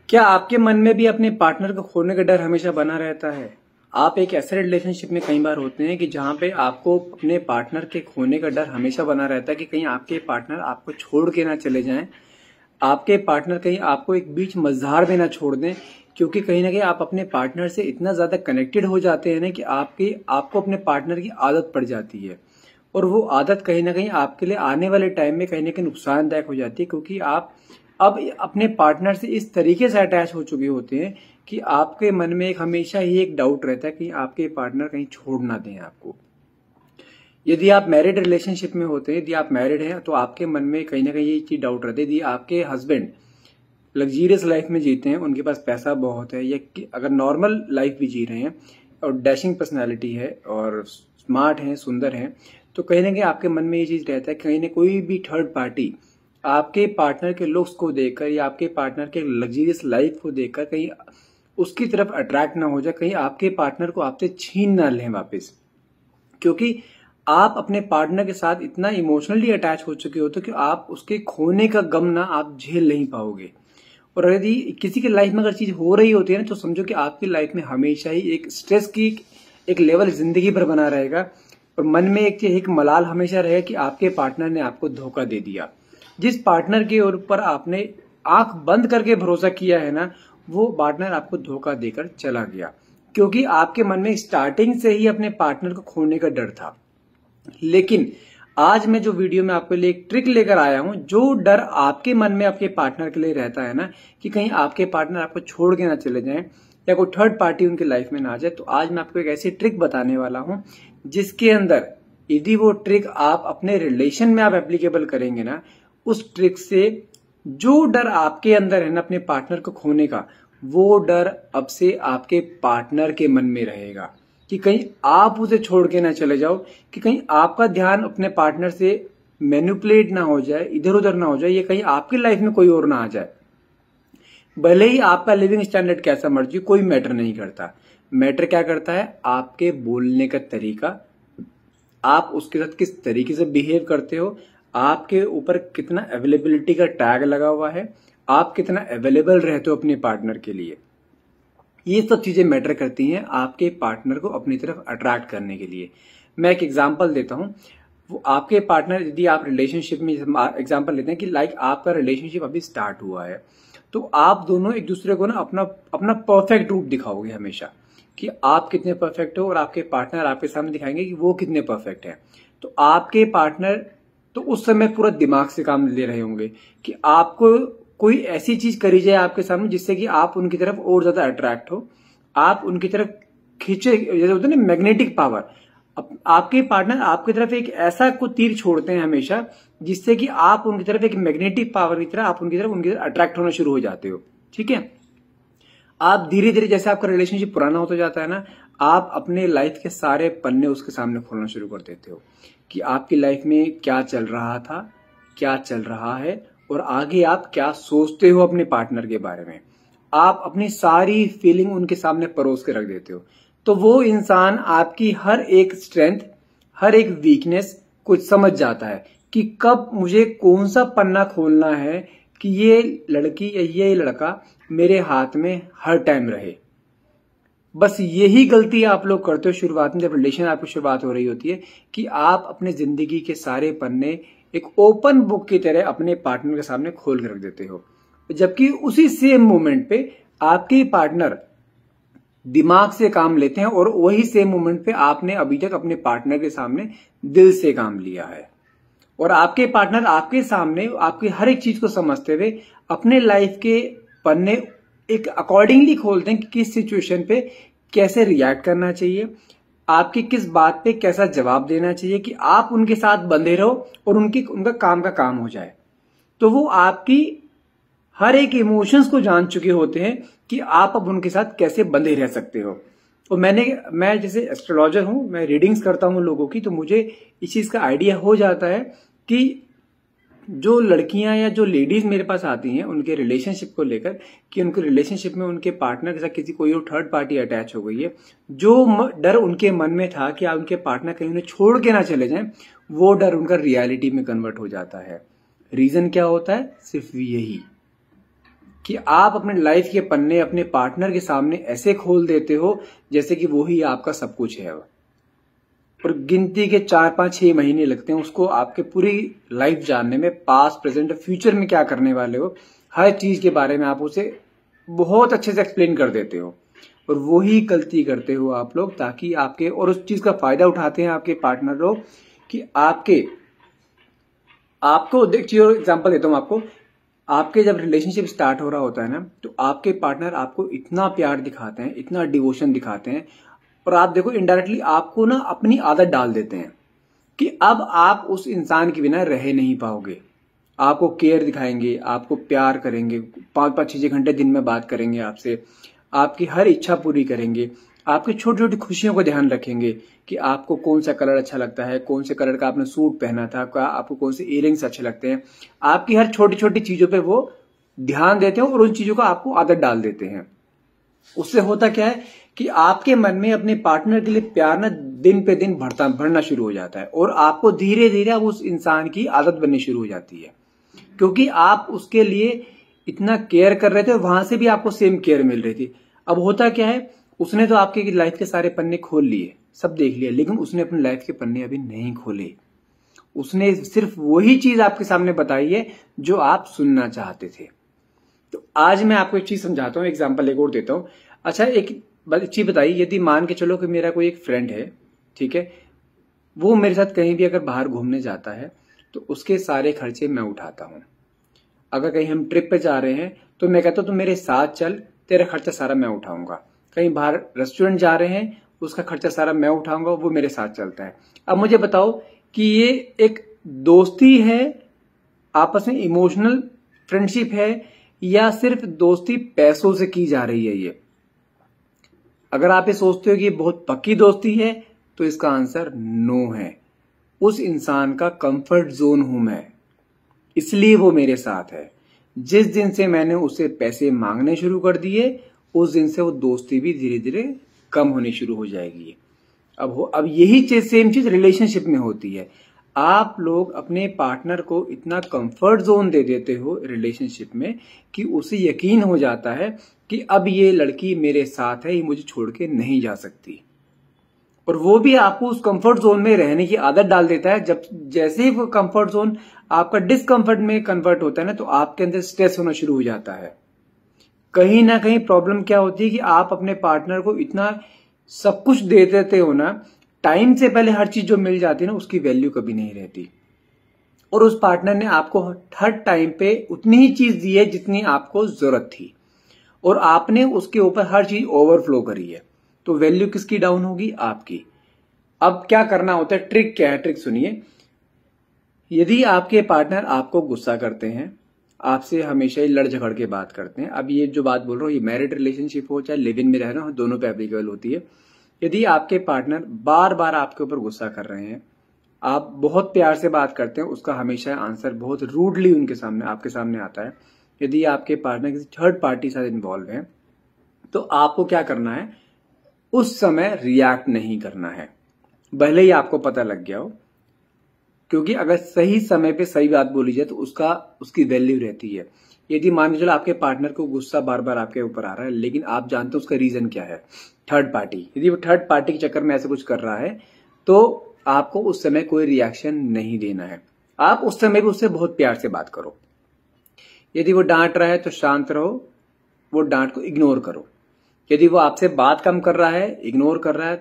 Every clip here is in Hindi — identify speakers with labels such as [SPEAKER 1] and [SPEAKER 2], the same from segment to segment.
[SPEAKER 1] क्या आपके मन में भी अपने पार्टनर को खोने का डर हमेशा बना रहता है? आप एक ऐसे रिलेशनशिप में कई बार होते हैं कि जहां पे आपको अपने पार्टनर के खोने का डर हमेशा बना रहता है कि कहीं आपके पार्टनर आपको छोड़ के ना चले जाएं, आपके पार्टनर कहीं आपको एक बीच मझधार में ना छोड़ दें, क्योंकि कहीं ना कहीं आप अपने पार्टनर से इतना ज्यादा कनेक्टेड हो जाते हैं ना कि आपको अपने पार्टनर की आदत पड़ जाती है। और वो आदत कहीं ना कहीं आपके लिए आने वाले टाइम में कहीं ना कहीं नुकसानदायक हो जाती है, क्योंकि आप अब अपने पार्टनर से इस तरीके से अटैच हो चुके होते हैं कि आपके मन में एक हमेशा ही एक डाउट रहता है कि आपके पार्टनर कहीं छोड़ ना दें आपको। यदि आप मैरिड रिलेशनशिप में होते हैं, यदि आप मैरिड हैं, तो आपके मन में कहीं ना कहीं ये चीज डाउट रहती है। यदि आपके हस्बैंड लग्जीरियस लाइफ में जीते हैं, उनके पास पैसा बहुत है, या अगर नॉर्मल लाइफ भी जी रहे हैं और डैशिंग पर्सनैलिटी है और स्मार्ट हैं, सुंदर हैं, तो कहीं ना कहीं आपके मन में ये चीज रहता है कहीं ना कोई भी थर्ड पार्टी आपके पार्टनर के लुक्स को देखकर या आपके पार्टनर के लग्जीरियस लाइफ को देखकर कहीं उसकी तरफ अट्रैक्ट ना हो जाए, कहीं आपके पार्टनर को आपसे छीन ना लें वापस। क्योंकि आप अपने पार्टनर के साथ इतना इमोशनली अटैच हो चुके हो तो कि आप उसके खोने का गम ना आप झेल नहीं पाओगे। और यदि किसी की लाइफ में अगर चीज हो रही होती है ना, तो समझो कि आपकी लाइफ में हमेशा ही एक स्ट्रेस की एक लेवल जिंदगी भर बना रहेगा और मन में एक मलाल हमेशा रहेगा कि आपके पार्टनर ने आपको धोखा दे दिया। जिस पार्टनर के ऊपर आपने आंख बंद करके भरोसा किया है ना, वो पार्टनर आपको धोखा देकर चला गया, क्योंकि आपके मन में स्टार्टिंग से ही अपने पार्टनर को खोने का डर था। लेकिन आज मैं जो वीडियो में आपके लिए एक ट्रिक लेकर आया हूं, जो डर आपके मन में आपके पार्टनर के लिए रहता है ना कि कहीं आपके पार्टनर आपको छोड़ के ना चले जाएं या कोई थर्ड पार्टी उनकी लाइफ में ना आ जाए, तो आज मैं आपको एक ऐसी ट्रिक बताने वाला हूं जिसके अंदर यदि वो ट्रिक आप अपने रिलेशन में आप एप्लीकेबल करेंगे ना, उस ट्रिक से जो डर आपके अंदर है ना अपने पार्टनर को खोने का, वो डर अब से आपके पार्टनर के मन में रहेगा कि कहीं आप उसे छोड़ के ना चले जाओ, कि कहीं आपका ध्यान अपने पार्टनर से मैनिपुलेट ना हो जाए, इधर उधर ना हो जाए, ये कहीं आपकी लाइफ में कोई और ना आ जाए। भले ही आपका लिविंग स्टैंडर्ड कैसा मर्जी, कोई मैटर नहीं करता। मैटर क्या करता है? आपके बोलने का तरीका, आप उसके साथ किस तरीके से बिहेव करते हो, आपके ऊपर कितना अवेलेबिलिटी का टैग लगा हुआ है, आप कितना अवेलेबल रहते हो अपने पार्टनर के लिए। ये सब चीजें मैटर करती हैं आपके पार्टनर को अपनी तरफ अट्रैक्ट करने के लिए। मैं एक एग्जांपल देता हूं। वो आपके पार्टनर, यदि आप रिलेशनशिप में एग्जांपल लेते हैं कि लाइक आपका रिलेशनशिप अभी स्टार्ट हुआ है, तो आप दोनों एक दूसरे को ना अपना अपना परफेक्ट रूप दिखाओगे हमेशा कि आप कितने परफेक्ट हो, और आपके पार्टनर आपके सामने दिखाएंगे कि वो कितने परफेक्ट है। तो आपके पार्टनर तो उस समय पूरा दिमाग से काम ले रहे होंगे कि आपको कोई ऐसी चीज करी जाए आपके सामने जिससे कि आप उनकी तरफ और ज्यादा अट्रैक्ट हो, आप उनकी तरफ खींचे, जैसे होता है ना मैग्नेटिक पावर। आपके पार्टनर आपकी तरफ एक ऐसा को तीर छोड़ते हैं हमेशा जिससे कि आप उनकी तरफ एक मैग्नेटिक पावर की तरह आप उनकी तरफ अट्रैक्ट होना शुरू हो जाते हो। ठीक है, आप धीरे धीरे जैसे आपका रिलेशनशिप पुराना होता जाता है ना, आप अपने लाइफ के सारे पन्ने उसके सामने खोलना शुरू कर देते हो कि आपकी लाइफ में क्या चल रहा था, क्या चल रहा है, और आगे आप क्या सोचते हो अपने पार्टनर के बारे में। आप अपनी सारी फीलिंग उनके सामने परोस के रख देते हो। तो वो इंसान आपकी हर एक स्ट्रेंथ, हर एक वीकनेस को समझ जाता है कि कब मुझे कौन सा पन्ना खोलना है कि ये लड़की या ये लड़का मेरे हाथ में हर टाइम रहे। बस यही गलती आप लोग करते हो शुरुआत में, जब रिलेशन आपकी शुरुआत हो रही होती है, कि आप अपने जिंदगी के सारे पन्ने एक ओपन बुक की तरह अपने पार्टनर के सामने खोल के रख देते हो, जबकि उसी सेम मोमेंट पे आपके पार्टनर दिमाग से काम लेते हैं और वही सेम मोमेंट पे आपने अभी तक अपने पार्टनर के सामने दिल से काम लिया है। और आपके पार्टनर आपके सामने आपकी हर एक चीज को समझते हुए अपने लाइफ के पन्ने एक अकॉर्डिंगली खोलते हैं कि किस सिचुएशन पे कैसे रिएक्ट करना चाहिए, आपकी किस बात पे कैसा जवाब देना चाहिए कि आप उनके साथ बंधे रहो और उनका काम का काम हो जाए। तो वो आपकी हर एक इमोशंस को जान चुके होते हैं कि आप अब उनके साथ कैसे बंधे रह सकते हो। और मैं जैसे एस्ट्रोलॉजर हूं, मैं रीडिंग्स करता हूं लोगों की, तो मुझे इस चीज का आइडिया हो जाता है कि जो लड़कियां या जो लेडीज मेरे पास आती हैं उनके रिलेशनशिप को लेकर, कि उनके रिलेशनशिप में उनके पार्टनर के साथ किसी कोई और थर्ड पार्टी अटैच हो गई है, जो डर उनके मन में था कि उनके पार्टनर कहीं उन्हें छोड़ के ना चले जाएं, वो डर उनका रियलिटी में कन्वर्ट हो जाता है। रीजन क्या होता है? सिर्फ यही कि आप अपने लाइफ के पन्ने अपने पार्टनर के सामने ऐसे खोल देते हो जैसे कि वो ही आपका सब कुछ है, और गिनती के 4-5-6 महीने लगते हैं उसको आपके पूरी लाइफ जानने में, पास्ट प्रेजेंट फ्यूचर में क्या करने वाले हो, हर चीज के बारे में आप उसे बहुत अच्छे से एक्सप्लेन कर देते हो। और वही गलती करते हो आप लोग, ताकि आपके, और उस चीज का फायदा उठाते हैं आपके पार्टनर लोग कि आपको देखिए, एग्जांपल देता हूं आपको। आपके जब रिलेशनशिप स्टार्ट हो रहा होता है ना, तो आपके पार्टनर आपको इतना प्यार दिखाते हैं, इतना डिवोशन दिखाते हैं, और आप देखो इनडायरेक्टली आपको ना अपनी आदत डाल देते हैं कि अब आप उस इंसान के बिना रह नहीं पाओगे। आपको केयर दिखाएंगे, आपको प्यार करेंगे, 5-5-6 घंटे दिन में बात करेंगे आपसे, आपकी हर इच्छा पूरी करेंगे, आपकी छोटी छोटी खुशियों को ध्यान रखेंगे कि आपको कौन सा कलर अच्छा लगता है, कौन से कलर का आपने सूट पहना था, आपको कौन से इयररिंग्स अच्छे लगते हैं। आपकी हर छोटी छोटी चीजों पे वो ध्यान देते हैं और उन चीजों का आपको आदत डाल देते हैं। उससे होता क्या है कि आपके मन में अपने पार्टनर के लिए प्यार ना दिन पे दिन बढ़ना शुरू हो जाता है, और आपको धीरे धीरे अब उस इंसान की आदत बननी शुरू हो जाती है, क्योंकि आप उसके लिए इतना केयर कर रहे थे और वहां से भी आपको सेम केयर मिल रही थी। अब होता क्या है, उसने तो आपके लाइफ के सारे पन्ने खोल लिए, सब देख लिया, लेकिन उसने अपनी लाइफ के पन्ने अभी नहीं खोले। उसने सिर्फ वही चीज आपके सामने बताई है जो आप सुनना चाहते थे। तो आज मैं आपको एक चीज समझाता हूँ, एग्जाम्पल एक और देता हूँ। अच्छा, एक चीज बताइए, यदि मान के चलो कि मेरा कोई एक फ्रेंड है, ठीक है, वो मेरे साथ कहीं भी अगर बाहर घूमने जाता है तो उसके सारे खर्चे मैं उठाता हूँ। अगर कहीं हम ट्रिप पे जा रहे हैं तो मैं कहता हूँ तुम मेरे साथ चल, तेरा खर्चा सारा मैं उठाऊंगा। कहीं बाहर रेस्टोरेंट जा रहे हैं, उसका खर्चा सारा मैं उठाऊंगा, वो मेरे साथ चलता है। अब मुझे बताओ कि ये एक दोस्ती है, आपस में इमोशनल फ्रेंडशिप है, या सिर्फ दोस्ती पैसों से की जा रही है ये? अगर आप ये सोचते हो कि ये बहुत पक्की दोस्ती है तो इसका आंसर नो है। उस इंसान का कंफर्ट जोन हूं मैं, इसलिए वो मेरे साथ है। जिस दिन से मैंने उसे पैसे मांगने शुरू कर दिए, उस दिन से वो दोस्ती भी धीरे धीरे कम होनी शुरू हो जाएगी। अब यही चीज, सेम चीज रिलेशनशिप में होती है। आप लोग अपने पार्टनर को इतना कंफर्ट जोन दे देते हो रिलेशनशिप में कि उसे यकीन हो जाता है कि अब ये लड़की मेरे साथ है, ये मुझे छोड़ के नहीं जा सकती, और वो भी आपको उस कंफर्ट जोन में रहने की आदत डाल देता है। जब जैसे ही वो कंफर्ट जोन आपका डिस्कंफर्ट में कन्वर्ट होता है ना, तो आपके अंदर स्ट्रेस होना शुरू हो जाता है। कहीं ना कहीं प्रॉब्लम क्या होती है कि आप अपने पार्टनर को इतना सब कुछ दे देते हो ना, टाइम से पहले हर चीज जो मिल जाती है ना, उसकी वैल्यू कभी नहीं रहती। और उस पार्टनर ने आपको हर टाइम पे उतनी ही चीज दी है जितनी आपको जरूरत थी, और आपने उसके ऊपर हर चीज ओवरफ्लो करी है, तो वैल्यू किसकी डाउन होगी? आपकी। अब क्या करना होता है, ट्रिक क्या है, ट्रिक सुनिए। यदि आपके पार्टनर आपको गुस्सा करते हैं, आपसे हमेशा ही लड़ झगड़ के बात करते हैं, अब ये जो बात बोल रहा हूं ये मैरिड रिलेशनशिप हो चाहे लिव इन में रह रहे हो, दोनों पे एप्लीकेबल होती है। यदि आपके पार्टनर बार बार आपके ऊपर गुस्सा कर रहे हैं, आप बहुत प्यार से बात करते हैं, उसका हमेशा आंसर बहुत रूडली उनके सामने, आपके सामने आता है। यदि आपके पार्टनर किसी थर्ड पार्टी साथ इन्वॉल्व है, तो आपको क्या करना है, उस समय रिएक्ट नहीं करना है, भले ही आपको पता लग गया हो, क्योंकि अगर सही समय पे सही बात बोली जाए तो उसकी वैल्यू रहती है। यदि मान के चलो आपके पार्टनर को गुस्सा बार बार आपके ऊपर आ रहा है, लेकिन आप जानते हो उसका रीजन क्या है, थर्ड पार्टी, यदि वो थर्ड पार्टी के चक्कर में ऐसे कुछ कर रहा है, तो आपको उस समय कोई रिएक्शन नहीं देना है। आप उस समय भी उससे बहुत प्यार से बात करो। यदि वो डांट रहा है तो शांत रहो, वो डांट को इग्नोर करो। यदि वो आपसे बात कम कर रहा है, इग्नोर कर रहा है,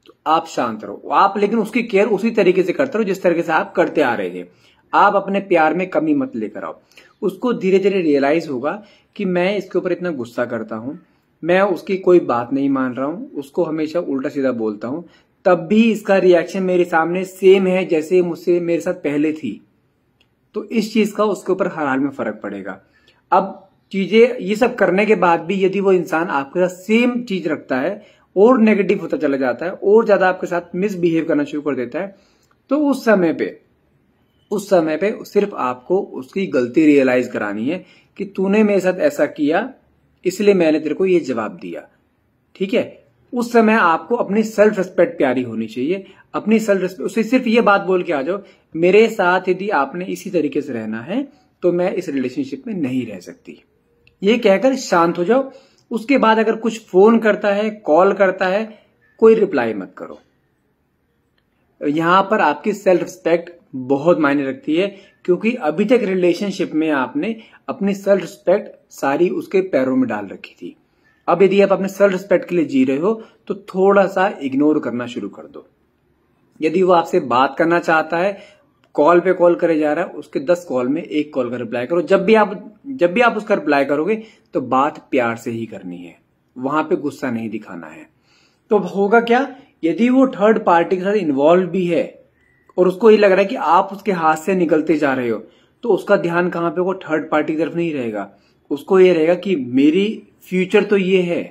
[SPEAKER 1] तो आप शांत रहो। आप लेकिन उसकी केयर उसी तरीके से करते रहो जिस तरीके से आप करते आ रहे थे। आप अपने प्यार में कमी मत लेकर आओ। उसको धीरे धीरे रियलाइज होगा कि मैं इसके ऊपर इतना गुस्सा करता हूं, मैं उसकी कोई बात नहीं मान रहा हूं, उसको हमेशा उल्टा सीधा बोलता हूं, तब भी इसका रिएक्शन मेरे सामने सेम है जैसे मुझसे मेरे साथ पहले थी। तो इस चीज का उसके ऊपर हर हाल में फर्क पड़ेगा। अब चीजें ये सब करने के बाद भी यदि वो इंसान आपके साथ सेम चीज रखता है और नेगेटिव होता चला जाता है और ज्यादा आपके साथ मिसबिहेव करना शुरू कर देता है, तो उस समय पे सिर्फ आपको उसकी गलती रियलाइज करानी है कि तूने मेरे साथ ऐसा किया, इसलिए मैंने तेरे को ये जवाब दिया। ठीक है, उस समय आपको अपनी सेल्फ रिस्पेक्ट प्यारी होनी चाहिए। अपनी सेल्फ रिस्पेक्ट, उसे सिर्फ ये बात बोल के आ जाओ, मेरे साथ यदि आपने इसी तरीके से रहना है तो मैं इस रिलेशनशिप में नहीं रह सकती। ये कहकर शांत हो जाओ। उसके बाद अगर कुछ फोन करता है, कॉल करता है, कोई रिप्लाई मत करो। यहां पर आपकी सेल्फ रिस्पेक्ट बहुत मायने रखती है, क्योंकि अभी तक रिलेशनशिप में आपने अपनी सेल्फ रिस्पेक्ट सारी उसके पैरों में डाल रखी थी। अब यदि आप अपने सेल्फ रिस्पेक्ट के लिए जी रहे हो तो थोड़ा सा इग्नोर करना शुरू कर दो। यदि वो आपसे बात करना चाहता है, कॉल पे कॉल करे जा रहा है, उसके 10 कॉल में 1 कॉल का रिप्लाई करो। जब भी आप उसका रिप्लाई करोगे तो बात प्यार से ही करनी है, वहां पे गुस्सा नहीं दिखाना है। तो होगा क्या, यदि वो थर्ड पार्टी के साथ इन्वॉल्व भी है और उसको ये लग रहा है कि आप उसके हाथ से निकलते जा रहे हो, तो उसका ध्यान कहां पे, वो थर्ड पार्टी की तरफ नहीं रहेगा। उसको ये रहेगा कि मेरी फ्यूचर तो ये है,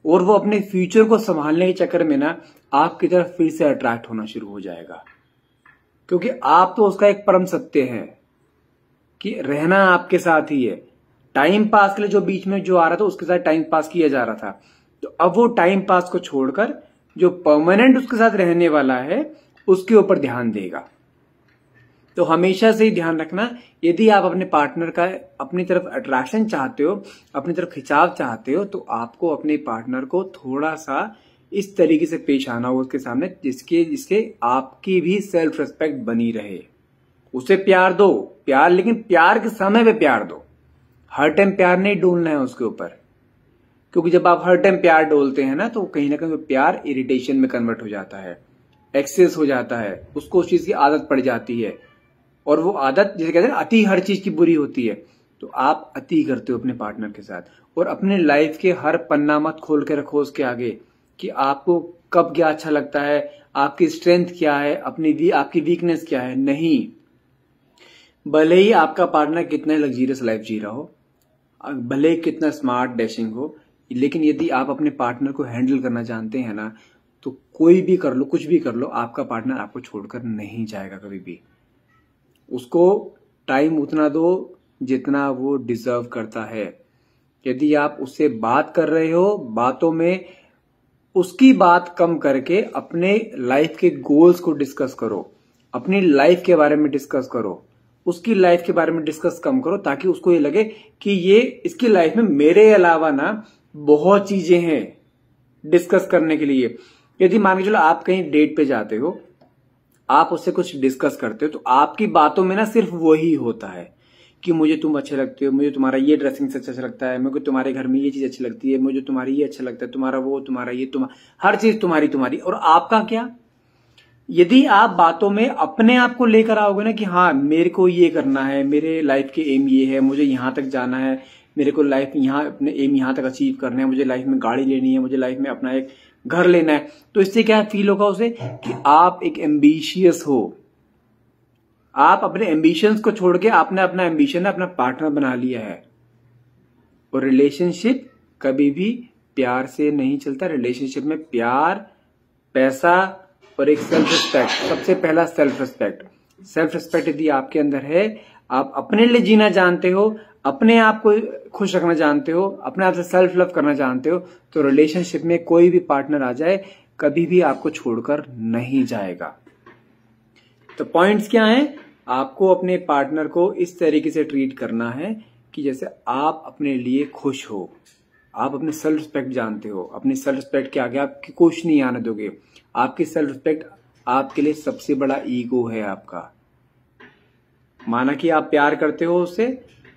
[SPEAKER 1] और वो अपने फ्यूचर को संभालने के चक्कर में ना आपकी तरफ फिर से अट्रैक्ट होना शुरू हो जाएगा, क्योंकि आप तो उसका एक परम सत्य है कि रहना आपके साथ ही है। टाइम पास के लिए जो बीच में जो आ रहा था उसके साथ टाइम पास किया जा रहा था, तो अब वो टाइम पास को छोड़कर जो परमानेंट उसके साथ रहने वाला है उसके ऊपर ध्यान देगा। तो हमेशा से ही ध्यान रखना, यदि आप अपने पार्टनर का अपनी तरफ अट्रैक्शन चाहते हो, अपनी तरफ खिंचाव चाहते हो, तो आपको अपने पार्टनर को थोड़ा सा इस तरीके से पेश आना हो उसके सामने जिसके आपकी भी सेल्फ रिस्पेक्ट बनी रहे। उसे प्यार दो, प्यार, लेकिन प्यार के समय पे प्यार दो। हर टाइम प्यार नहीं डोलना है उसके ऊपर, क्योंकि जब आप हर टाइम प्यार डोलते हैं ना तो कहीं ना कहीं प्यार इरिटेशन में कन्वर्ट हो जाता है, एक्सेस हो जाता है, उसको उस चीज की आदत पड़ जाती है। और वो आदत, जैसे कहते हैं अति हर चीज की बुरी होती है, तो आप अति करते हो अपने पार्टनर के साथ। और अपने लाइफ के हर पन्ना मत खोल के रखो उसके आगे कि आपको कब क्या अच्छा लगता है, आपकी स्ट्रेंथ क्या है, आपकी वीकनेस क्या है। नहीं, भले ही आपका पार्टनर कितना लग्जरियस लाइफ जी रहा हो, भले ही कितना स्मार्ट डैशिंग हो, लेकिन यदि आप अपने पार्टनर को हैंडल करना जानते हैं ना, तो कोई भी कर लो, कुछ भी कर लो, आपका पार्टनर आपको छोड़कर नहीं जाएगा कभी भी। उसको टाइम उतना दो जितना वो डिजर्व करता है। यदि आप उससे बात कर रहे हो, बातों में उसकी बात कम करके अपने लाइफ के गोल्स को डिस्कस करो, अपनी लाइफ के बारे में डिस्कस करो, उसकी लाइफ के बारे में डिस्कस कम करो, ताकि उसको ये लगे कि ये इसकी लाइफ में मेरे अलावा ना बहुत चीजें हैं डिस्कस करने के लिए। यदि मान के चलो आप कहीं डेट पे जाते हो, आप उससे कुछ डिस्कस करते हो, तो आपकी बातों में ना सिर्फ वही होता है कि मुझे तुम अच्छे लगते हो, मुझे तुम्हारा ये ड्रेसिंग से अच्छा लगता है, मुझे तुम्हारे घर में ये चीज अच्छी लगती है, मुझे तुम्हारी ये अच्छा लगता है, तुम्हारा वो, तुम्हारा ये, हर चीज तुम्हारी। और आपका क्या? यदि आप बातों में अपने आप को लेकर आओगे ना कि हाँ मेरे को ये करना है, मेरे लाइफ के एम ये है, मुझे यहां तक जाना है, मेरे को लाइफ यहाँ अपने एम यहां तक अचीव करना है, मुझे लाइफ में गाड़ी लेनी है, मुझे लाइफ में अपना एक घर लेना है, तो इससे क्या फील होगा उसे कि आप एक एम्बिशियस हो। आप अपने एम्बिशंस को छोड़ के आपने अपना एम्बिशन अपना पार्टनर बना लिया है। और रिलेशनशिप कभी भी प्यार से नहीं चलता। रिलेशनशिप में प्यार, पैसा और एक सेल्फ रिस्पेक्ट, सबसे पहला सेल्फ रिस्पेक्ट। सेल्फ रिस्पेक्ट यदि आपके अंदर है, आप अपने लिए जीना जानते हो, अपने आप को खुश रखना जानते हो, अपने आप से सेल्फ लव करना जानते हो, तो रिलेशनशिप में कोई भी पार्टनर आ जाए कभी भी आपको छोड़कर नहीं जाएगा। तो पॉइंट्स क्या हैं? आपको अपने पार्टनर को इस तरीके से ट्रीट करना है कि जैसे आप अपने लिए खुश हो, आप अपने सेल्फ रिस्पेक्ट जानते हो, अपनी सेल्फ रिस्पेक्ट के आगे आप कुछ नहीं आने दोगे। आपकी सेल्फ रिस्पेक्ट आपके लिए सबसे बड़ा ईगो है आपका। माना कि आप प्यार करते हो उससे,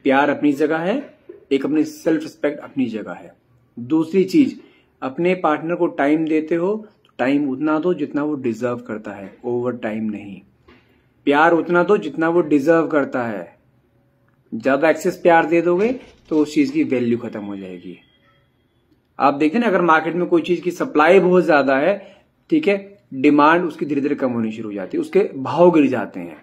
[SPEAKER 1] प्यार अपनी जगह है, एक अपनी सेल्फ रिस्पेक्ट अपनी जगह है। दूसरी चीज, अपने पार्टनर को टाइम देते हो तो टाइम उतना दो जितना वो डिजर्व करता है, ओवर टाइम नहीं। प्यार उतना दो जितना वो डिजर्व करता है। ज्यादा एक्सेस प्यार दे दोगे तो उस चीज की वैल्यू खत्म हो जाएगी। आप देखते हैं ना, अगर मार्केट में कोई चीज की सप्लाई बहुत ज्यादा है, ठीक है, डिमांड उसकी धीरे धीरे कम होनी शुरू हो जाती है, उसके भाव गिर जाते हैं।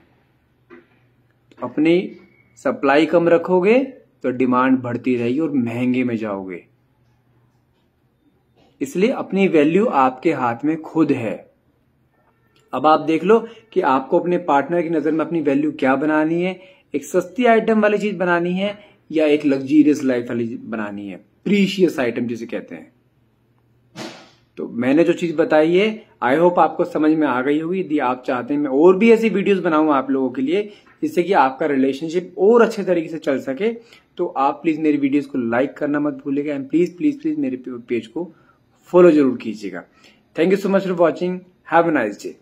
[SPEAKER 1] अपनी सप्लाई कम रखोगे तो डिमांड बढ़ती रहेगी और महंगे में जाओगे। इसलिए अपनी वैल्यू आपके हाथ में खुद है। अब आप देख लो कि आपको अपने पार्टनर की नजर में अपनी वैल्यू क्या बनानी है। एक सस्ती आइटम वाली चीज बनानी है या एक लग्जरियस लाइफ वाली बनानी है, प्रीशियस आइटम जिसे कहते हैं। तो मैंने जो चीज बताई है, आई होप आपको समझ में आ गई होगी। यदि आप चाहते हैं मैं और भी ऐसी वीडियोस बनाऊं आप लोगों के लिए जिससे कि आपका रिलेशनशिप और अच्छे तरीके से चल सके। तो आप प्लीज मेरी वीडियोस को लाइक करना मत भूलिएगा एंड प्लीज प्लीज प्लीज मेरे पेज को फॉलो जरूर कीजिएगा। Thank you so much for watching. Have a nice day.